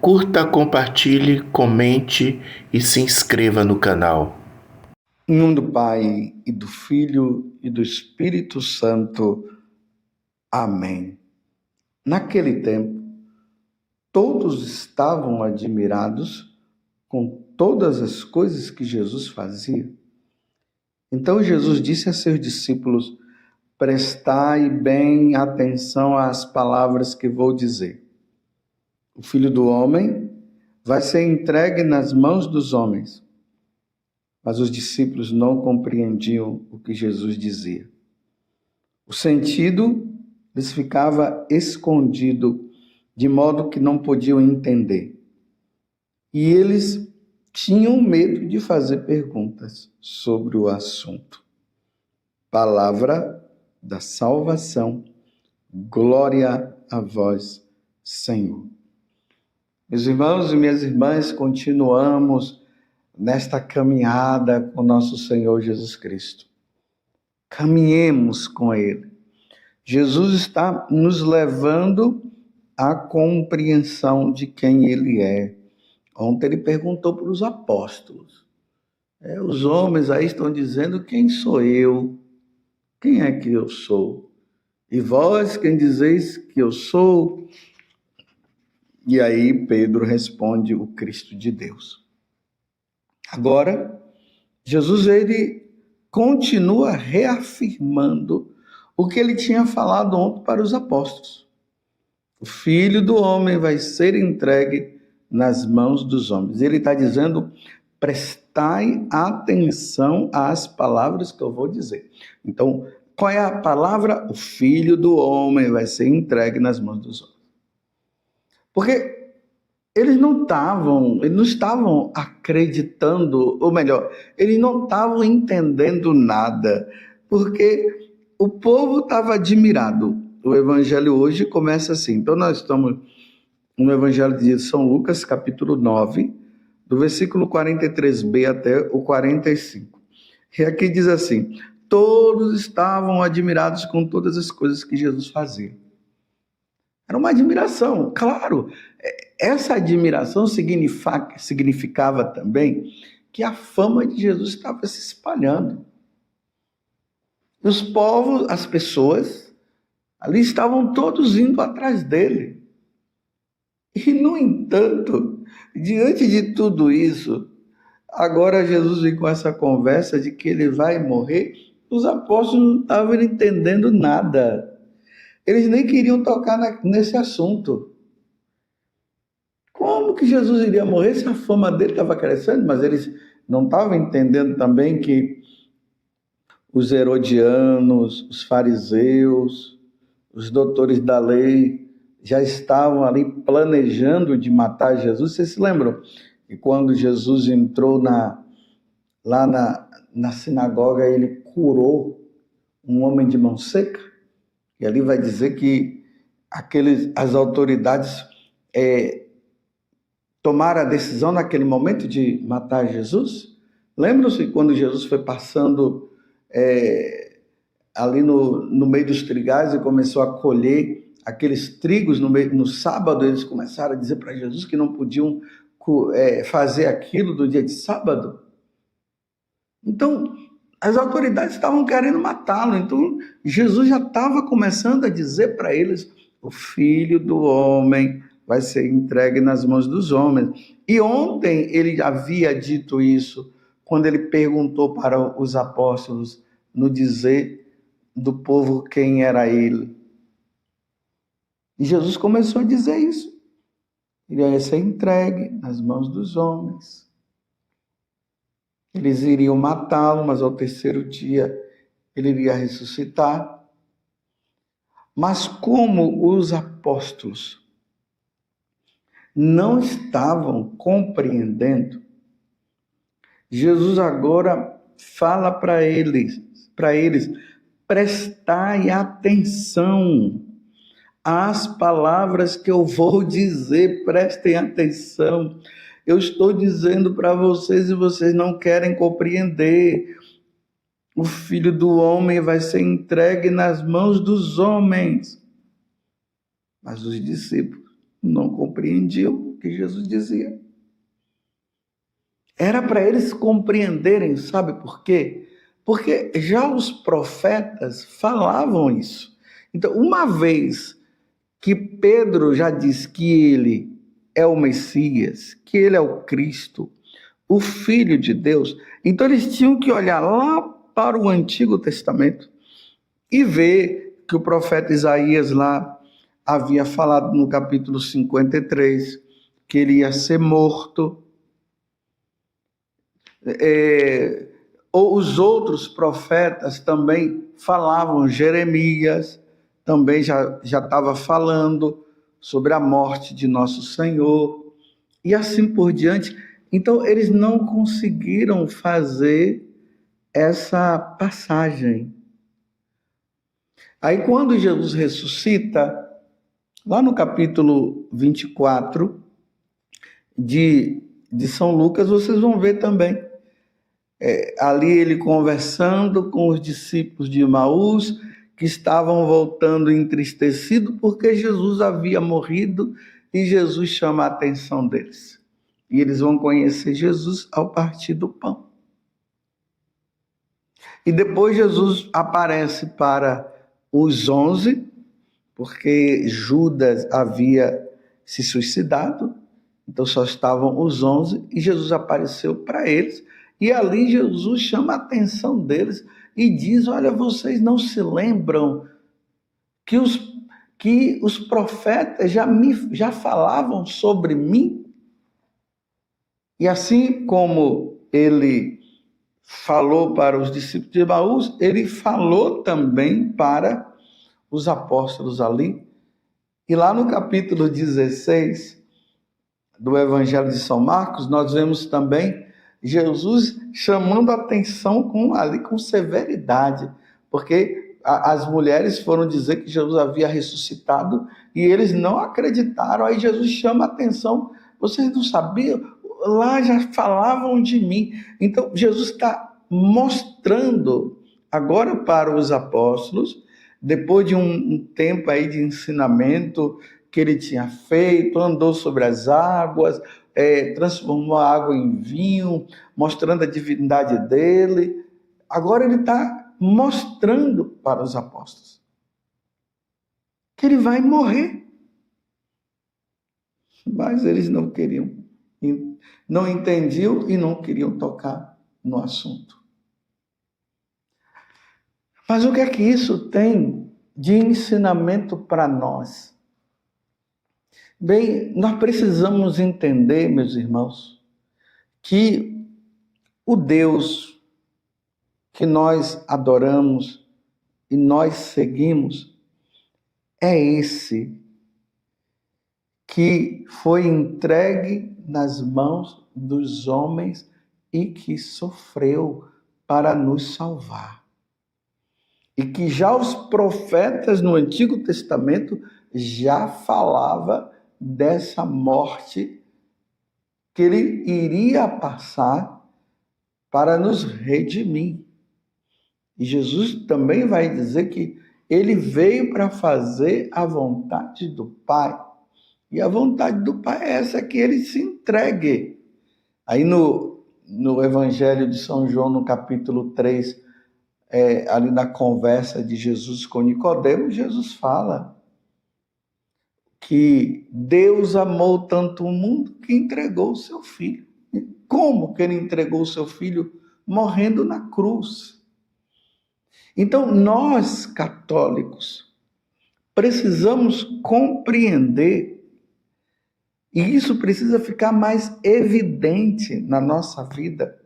Curta, compartilhe, comente e se inscreva no canal. Em nome do Pai, e do Filho, e do Espírito Santo. Amém. Naquele tempo, todos estavam admirados com todas as coisas que Jesus fazia. Então Jesus disse a seus discípulos: prestai bem atenção às palavras que vou dizer. O Filho do Homem vai ser entregue nas mãos dos homens. Mas os discípulos não compreendiam o que Jesus dizia. O sentido lhes ficava escondido, de modo que não podiam entender. E eles tinham medo de fazer perguntas sobre o assunto. Palavra da salvação. Glória a vós, Senhor. Meus irmãos e minhas irmãs, continuamos nesta caminhada com nosso Senhor Jesus Cristo. Caminhemos com Ele. Jesus está nos levando à compreensão de quem Ele é. Ontem Ele perguntou para os apóstolos. Os homens aí estão dizendo: quem sou eu? Quem é que eu sou? E vós, quem dizeis que eu sou? E aí Pedro responde: o Cristo de Deus. Agora, Jesus ele continua reafirmando o que ele tinha falado ontem para os apóstolos. O Filho do Homem vai ser entregue nas mãos dos homens. Ele está dizendo: prestai atenção às palavras que eu vou dizer. Então, qual é a palavra? O Filho do Homem vai ser entregue nas mãos dos homens. Porque eles não estavam acreditando, ou melhor, eles não estavam entendendo nada, porque o povo estava admirado. O evangelho hoje começa assim. Então nós estamos no evangelho de São Lucas, capítulo 9, do versículo 43b até o 45. E aqui diz assim: todos estavam admirados com todas as coisas que Jesus fazia. Era uma admiração, claro. Essa admiração significava também que a fama de Jesus estava se espalhando. Os povos, as pessoas, ali estavam todos indo atrás dele. E, no entanto, diante de tudo isso, agora Jesus vem com essa conversa de que ele vai morrer. Os apóstolos não estavam entendendo nada. Eles nem queriam tocar nesse assunto. Como que Jesus iria morrer se a fama dele estava crescendo? Mas eles não estavam entendendo também que os herodianos, os fariseus, os doutores da lei já estavam ali planejando de matar Jesus. Vocês se lembram que quando Jesus entrou lá na sinagoga, ele curou um homem de mão seca? E ali vai dizer que as autoridades tomaram a decisão naquele momento de matar Jesus? Lembram-se quando Jesus foi passando ali no meio dos trigais e começou a colher aqueles trigos no sábado? Eles começaram a dizer para Jesus que não podiam fazer aquilo do dia de sábado. Então, as autoridades estavam querendo matá-lo. Então, Jesus já estava começando a dizer para eles: o Filho do Homem vai ser entregue nas mãos dos homens. E ontem ele havia dito isso, quando ele perguntou para os apóstolos, no dizer do povo quem era ele. E Jesus começou a dizer isso. Ele ia ser entregue nas mãos dos homens. Eles iriam matá-lo, mas ao terceiro dia ele iria ressuscitar. Mas como os apóstolos não estavam compreendendo, Jesus agora fala para eles, prestai atenção às palavras que eu vou dizer, prestem atenção. Eu estou dizendo para vocês e vocês não querem compreender. O Filho do Homem vai ser entregue nas mãos dos homens. Mas os discípulos não compreenderam. compreendiam o que Jesus dizia. Era para eles compreenderem, sabe por quê? Porque já os profetas falavam isso. Então, uma vez que Pedro já diz que ele é o Messias, que ele é o Cristo, o Filho de Deus, então eles tinham que olhar lá para o Antigo Testamento e ver que o profeta Isaías lá havia falado no capítulo 53 que ele ia ser morto. Os outros profetas também falavam, Jeremias também já estava falando sobre a morte de nosso Senhor, e assim por diante. Então, eles não conseguiram fazer essa passagem. Aí, quando Jesus ressuscita, lá no capítulo 24 de São Lucas, vocês vão ver também. Ali ele conversando com os discípulos de Emaús, que estavam voltando entristecidos porque Jesus havia morrido, e Jesus chama a atenção deles. E eles vão conhecer Jesus ao partir do pão. E depois Jesus aparece para os 11, porque Judas havia se suicidado, então só estavam os 11, e Jesus apareceu para eles. E ali Jesus chama a atenção deles e diz: olha, vocês não se lembram que os profetas já falavam sobre mim? E assim como ele falou para os discípulos de Emaús, ele falou também para os apóstolos ali. E lá no capítulo 16 do Evangelho de São Marcos, nós vemos também Jesus chamando a atenção com severidade, porque as mulheres foram dizer que Jesus havia ressuscitado e eles não acreditaram. Aí Jesus chama a atenção: vocês não sabiam? Lá já falavam de mim. Então Jesus está mostrando agora para os apóstolos, depois de um tempo aí de ensinamento que ele tinha feito, andou sobre as águas, transformou a água em vinho, mostrando a divindade dele. Agora ele está mostrando para os apóstolos que ele vai morrer. Mas eles não queriam, não entendiam e não queriam tocar no assunto. Mas o que é que isso tem de ensinamento para nós? Bem, nós precisamos entender, meus irmãos, que o Deus que nós adoramos e nós seguimos é esse que foi entregue nas mãos dos homens e que sofreu para nos salvar. E que já os profetas no Antigo Testamento já falavam dessa morte que ele iria passar para nos redimir. E Jesus também vai dizer que ele veio para fazer a vontade do Pai. E a vontade do Pai é essa, que ele se entregue. Aí no Evangelho de São João, no capítulo 3, ali na conversa de Jesus com Nicodemos, Jesus fala que Deus amou tanto o mundo que entregou o seu Filho. E como que ele entregou o seu Filho? Morrendo na cruz. Então, nós, católicos, precisamos compreender, e isso precisa ficar mais evidente na nossa vida,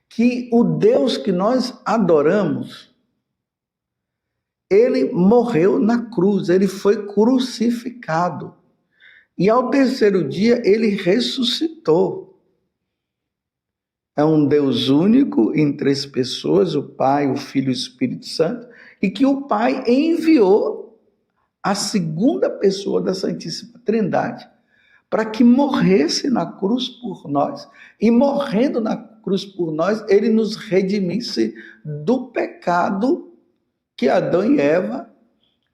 que o Deus que nós adoramos, ele morreu na cruz, ele foi crucificado. E ao terceiro dia ele ressuscitou. É um Deus único em três pessoas, o Pai, o Filho e o Espírito Santo, e que o Pai enviou a segunda pessoa da Santíssima Trindade para que morresse na cruz por nós. E morrendo na cruz por nós, ele nos redimisse do pecado que Adão e Eva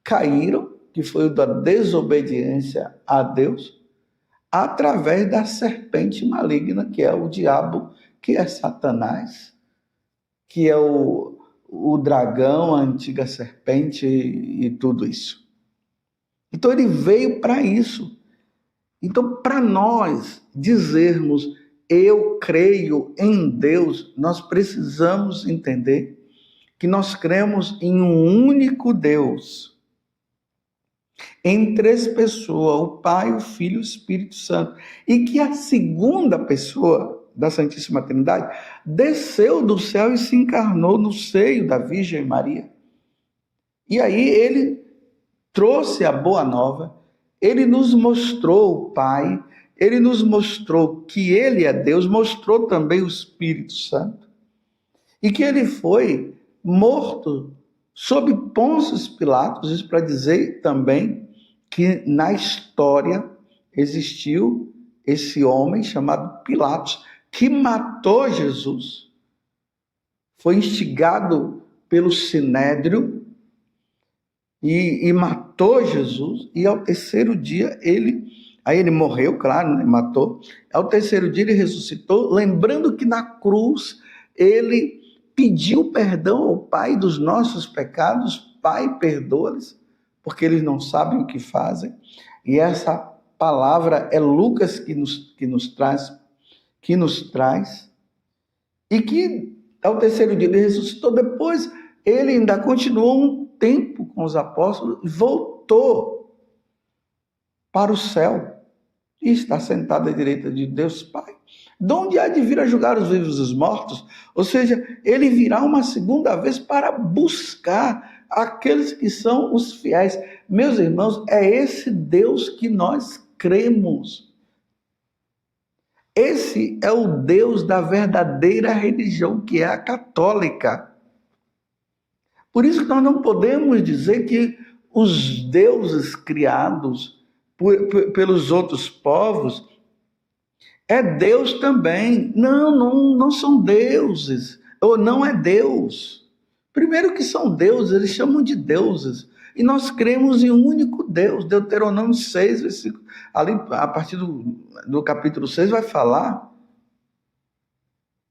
caíram, que foi o da desobediência a Deus, através da serpente maligna, que é o diabo, que é Satanás, que é o dragão, a antiga serpente e tudo isso. Então ele veio para isso. Então, para nós dizermos eu creio em Deus, nós precisamos entender que nós cremos em um único Deus, em três pessoas, o Pai, o Filho e o Espírito Santo, e que a segunda pessoa da Santíssima Trindade desceu do céu e se encarnou no seio da Virgem Maria. E aí ele trouxe a boa nova, ele nos mostrou o Pai, ele nos mostrou que ele é Deus, mostrou também o Espírito Santo, e que ele foi morto sob Pôncio Pilatos, isso para dizer também que na história existiu esse homem chamado Pilatos, que matou Jesus. Foi instigado pelo Sinédrio e matou Jesus, e ao terceiro dia aí ele morreu, claro, né? Matou. Ao terceiro dia ele ressuscitou, lembrando que na cruz ele pediu perdão ao Pai dos nossos pecados. Pai, perdoa-lhes, porque eles não sabem o que fazem. E essa palavra é Lucas que nos traz, e que ao terceiro dia ele ressuscitou. Depois ele ainda continuou um tempo com os apóstolos e voltou para o céu e está sentado à direita de Deus Pai, de onde há de vir a julgar os vivos e os mortos. Ou seja, ele virá uma segunda vez para buscar aqueles que são os fiéis. Meus irmãos, é esse Deus que nós cremos. Esse é o Deus da verdadeira religião, que é a católica. Por isso que nós não podemos dizer que os deuses criados pelos outros povos é Deus também. Não são deuses, ou não é Deus. Primeiro que são deuses, eles chamam de deuses. E nós cremos em um único Deus. Deuteronômio 6, versículo, ali, a partir do capítulo 6, vai falar: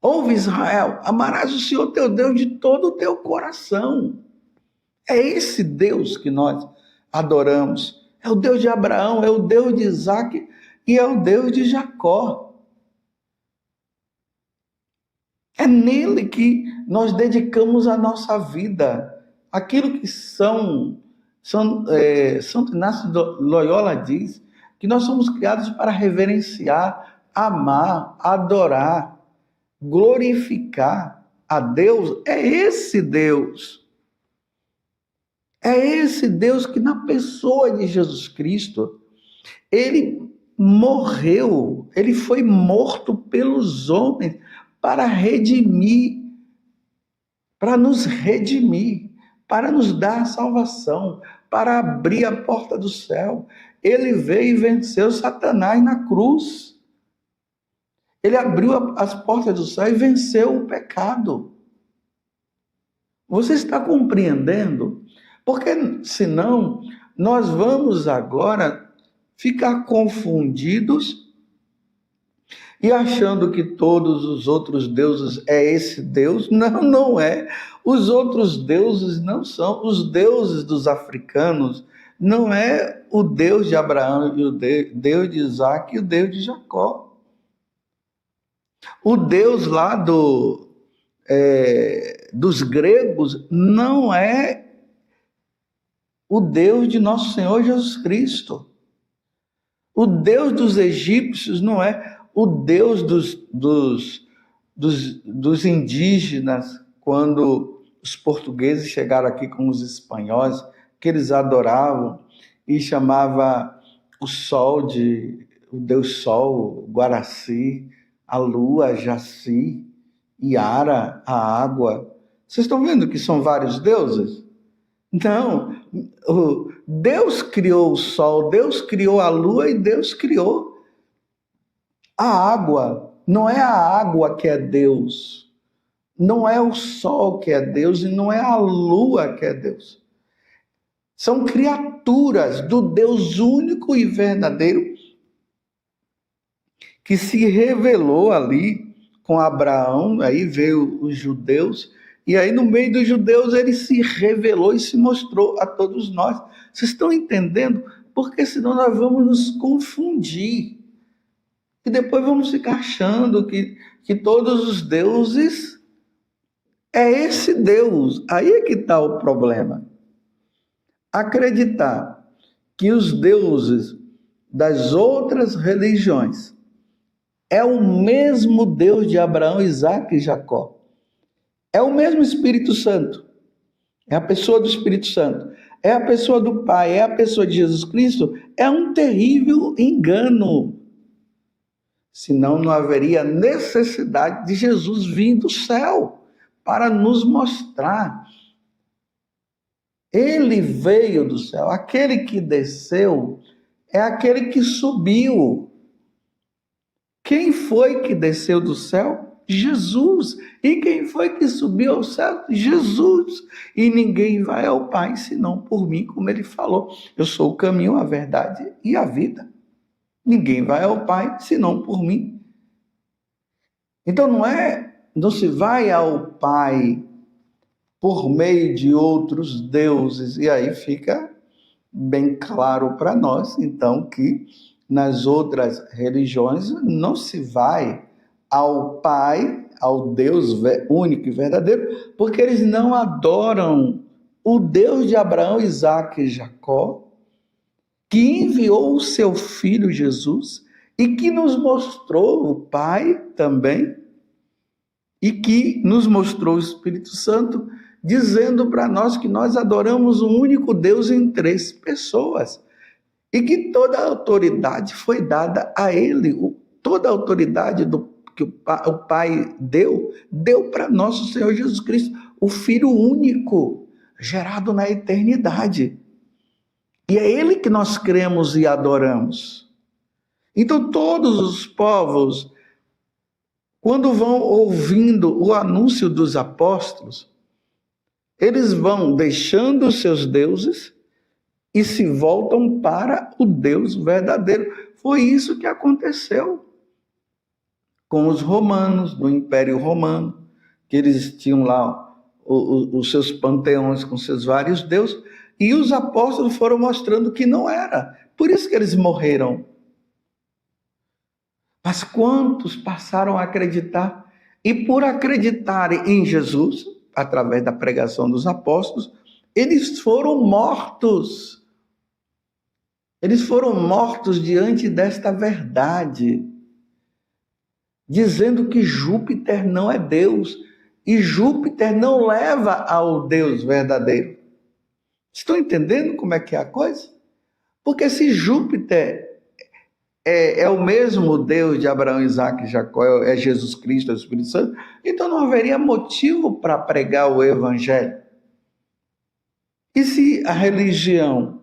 ouve, Israel, amarás o Senhor teu Deus de todo o teu coração. É esse Deus que nós adoramos. É o Deus de Abraão, é o Deus de Isaac e é o Deus de Jacó. É nele que nós dedicamos a nossa vida. Aquilo que Santo Inácio de Loyola diz, que nós somos criados para reverenciar, amar, adorar, glorificar a Deus. É esse Deus. É esse Deus que na pessoa de Jesus Cristo, ele morreu, ele foi morto pelos homens para redimir, para nos redimir, para nos dar salvação, para abrir a porta do céu. Ele veio e venceu Satanás na cruz. Ele abriu as portas do céu e venceu o pecado. Você está compreendendo? Porque senão nós vamos agora ficar confundidos e achando que todos os outros deuses é esse Deus. Não é. Os outros deuses não são. Os deuses dos africanos não é o Deus de Abraão e o Deus de Isaac e o Deus de Jacó. O Deus lá dos gregos não é o Deus de nosso Senhor Jesus Cristo. O Deus dos egípcios não é o Deus dos indígenas, quando os portugueses chegaram aqui com os espanhóis, que eles adoravam e chamava o sol o Deus Sol, Guaraci, a lua, Jaci, Iara, a água. Vocês estão vendo que são vários deuses? Não, Deus criou o sol, Deus criou a lua e Deus criou a água. Não é a água que é Deus, não é o sol que é Deus e não é a lua que é Deus. São criaturas do Deus único e verdadeiro que se revelou ali com Abraão. Aí veio os judeus, e aí no meio dos judeus ele se revelou e se mostrou a todos nós. Vocês estão entendendo? Porque senão nós vamos nos confundir. E depois vamos ficar achando que todos os deuses é esse Deus. Aí é que está o problema. Acreditar que os deuses das outras religiões é o mesmo Deus de Abraão, Isaac e Jacó. É o mesmo Espírito Santo. É a pessoa do Espírito Santo. É a pessoa do Pai. É a pessoa de Jesus Cristo. É um terrível engano. Senão não haveria necessidade de Jesus vir do céu para nos mostrar. Ele veio do céu. Aquele que desceu é aquele que subiu. Quem foi que desceu do céu? Jesus. E quem foi que subiu ao céu? Jesus. E ninguém vai ao Pai senão por mim, como ele falou. Eu sou o caminho, a verdade e a vida. Ninguém vai ao Pai senão por mim. Então não se vai ao Pai por meio de outros deuses. E aí fica bem claro para nós, então, que nas outras religiões não se vai ao Pai, ao Deus único e verdadeiro, porque eles não adoram o Deus de Abraão, Isaac e Jacó, que enviou o seu Filho Jesus e que nos mostrou o Pai também, e que nos mostrou o Espírito Santo, dizendo para nós que nós adoramos um único Deus em 3 pessoas, e que toda a autoridade foi dada a Ele. Toda a autoridade que o Pai deu para nosso Senhor Jesus Cristo, o Filho único, gerado na eternidade. E é Ele que nós cremos e adoramos. Então todos os povos, quando vão ouvindo o anúncio dos apóstolos, eles vão deixando os seus deuses e se voltam para o Deus verdadeiro. Foi isso que aconteceu com os romanos, do Império Romano, que eles tinham lá os seus panteões com seus vários deuses, e os apóstolos foram mostrando que não era. Por isso que eles morreram. Mas quantos passaram a acreditar? E por acreditarem em Jesus, através da pregação dos apóstolos, eles foram mortos. Eles foram mortos diante desta verdade, dizendo que Júpiter não é Deus, e Júpiter não leva ao Deus verdadeiro. Estão entendendo como é que é a coisa? Porque se Júpiter é o mesmo Deus de Abraão, Isaac e Jacó, é Jesus Cristo, é o Espírito Santo, então não haveria motivo para pregar o Evangelho. E se a religião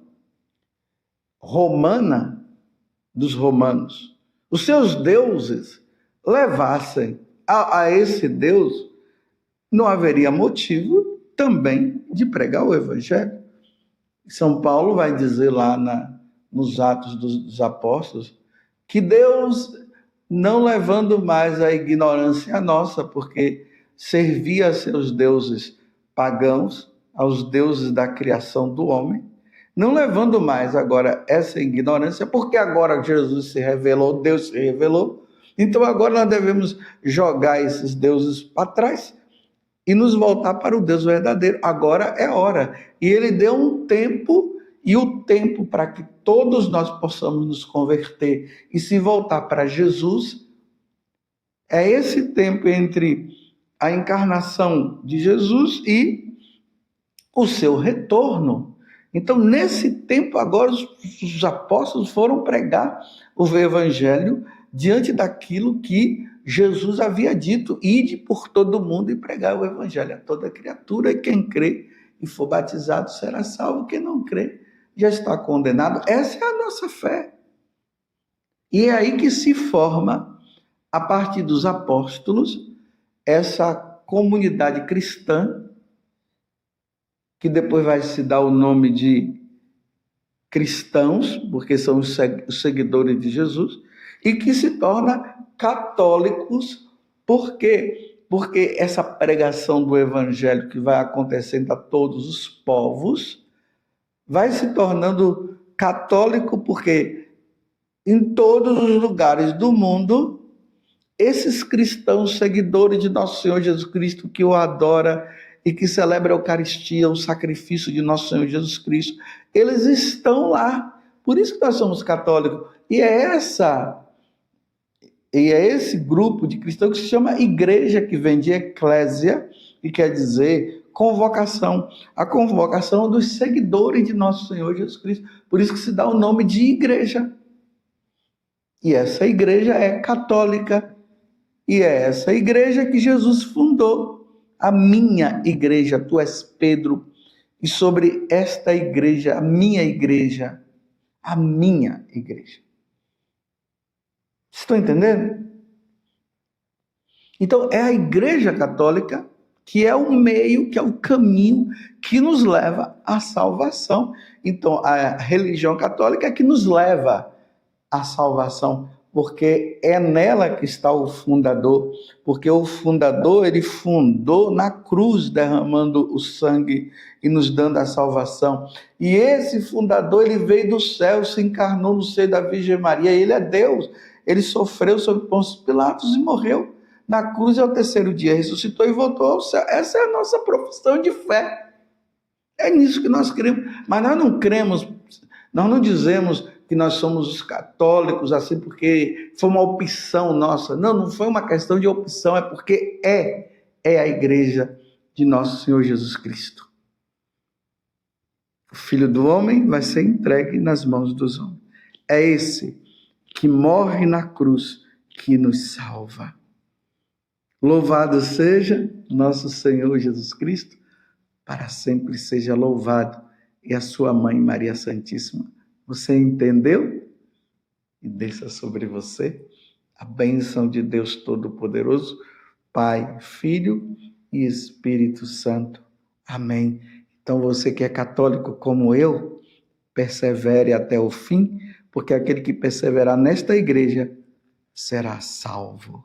romana, dos romanos, os seus deuses levassem a esse Deus, não haveria motivo também de pregar o Evangelho. São Paulo vai dizer lá nos Atos dos Apóstolos que Deus, não levando mais a ignorância nossa, porque servia a seus deuses pagãos, aos deuses da criação do homem, não levando mais agora essa ignorância, porque agora Jesus se revelou, Deus se revelou, então agora nós devemos jogar esses deuses para trás e nos voltar para o Deus verdadeiro. Agora é hora. E ele deu um tempo, e o tempo para que todos nós possamos nos converter e se voltar para Jesus é esse tempo entre a encarnação de Jesus e o seu retorno. Então, nesse tempo agora, os apóstolos foram pregar o Evangelho diante daquilo que Jesus havia dito: ide por todo mundo e pregar o Evangelho a toda criatura, e quem crê e for batizado será salvo, quem não crê já está condenado. Essa é a nossa fé. E é aí que se forma, a partir dos apóstolos, essa comunidade cristã, que depois vai se dar o nome de cristãos, porque são os seguidores de Jesus, e que se tornam católicos. Por quê? Porque essa pregação do evangelho que vai acontecendo a todos os povos vai se tornando católico, porque em todos os lugares do mundo, esses cristãos seguidores de nosso Senhor Jesus Cristo, que o adora e que celebra a Eucaristia, o sacrifício de nosso Senhor Jesus Cristo, eles estão lá. Por isso que nós somos católicos. E é esse grupo de cristãos que se chama igreja, que vem de eclésia, e quer dizer convocação. A convocação dos seguidores de nosso Senhor Jesus Cristo. Por isso que se dá o nome de igreja. E essa igreja é católica. E é essa igreja que Jesus fundou. A minha igreja, tu és Pedro. E sobre esta igreja, a minha igreja. Estão entendendo? Então, é a igreja católica que é o meio, que é o caminho que nos leva à salvação. Então, a religião católica é que nos leva à salvação, porque é nela que está o fundador, porque o fundador, ele fundou na cruz, derramando o sangue e nos dando a salvação. E esse fundador, ele veio do céu, se encarnou no seio da Virgem Maria, ele é Deus. Ele sofreu sob Pôncio Pilatos e morreu na cruz, e ao terceiro dia ressuscitou e voltou ao céu. Essa é a nossa profissão de fé. É nisso que nós cremos. Mas nós não cremos, nós não dizemos que nós somos os católicos assim porque foi uma opção nossa. Não, não foi uma questão de opção, é porque é a igreja de nosso Senhor Jesus Cristo. O Filho do Homem vai ser entregue nas mãos dos homens. É esse que morre na cruz que nos salva. Louvado seja nosso Senhor Jesus Cristo, para sempre seja louvado, e a sua mãe Maria Santíssima. Você entendeu? E desça sobre você a bênção de Deus Todo-Poderoso, Pai, Filho e Espírito Santo. Amém. Então você que é católico como eu, persevere até o fim, porque aquele que perseverar nesta igreja será salvo.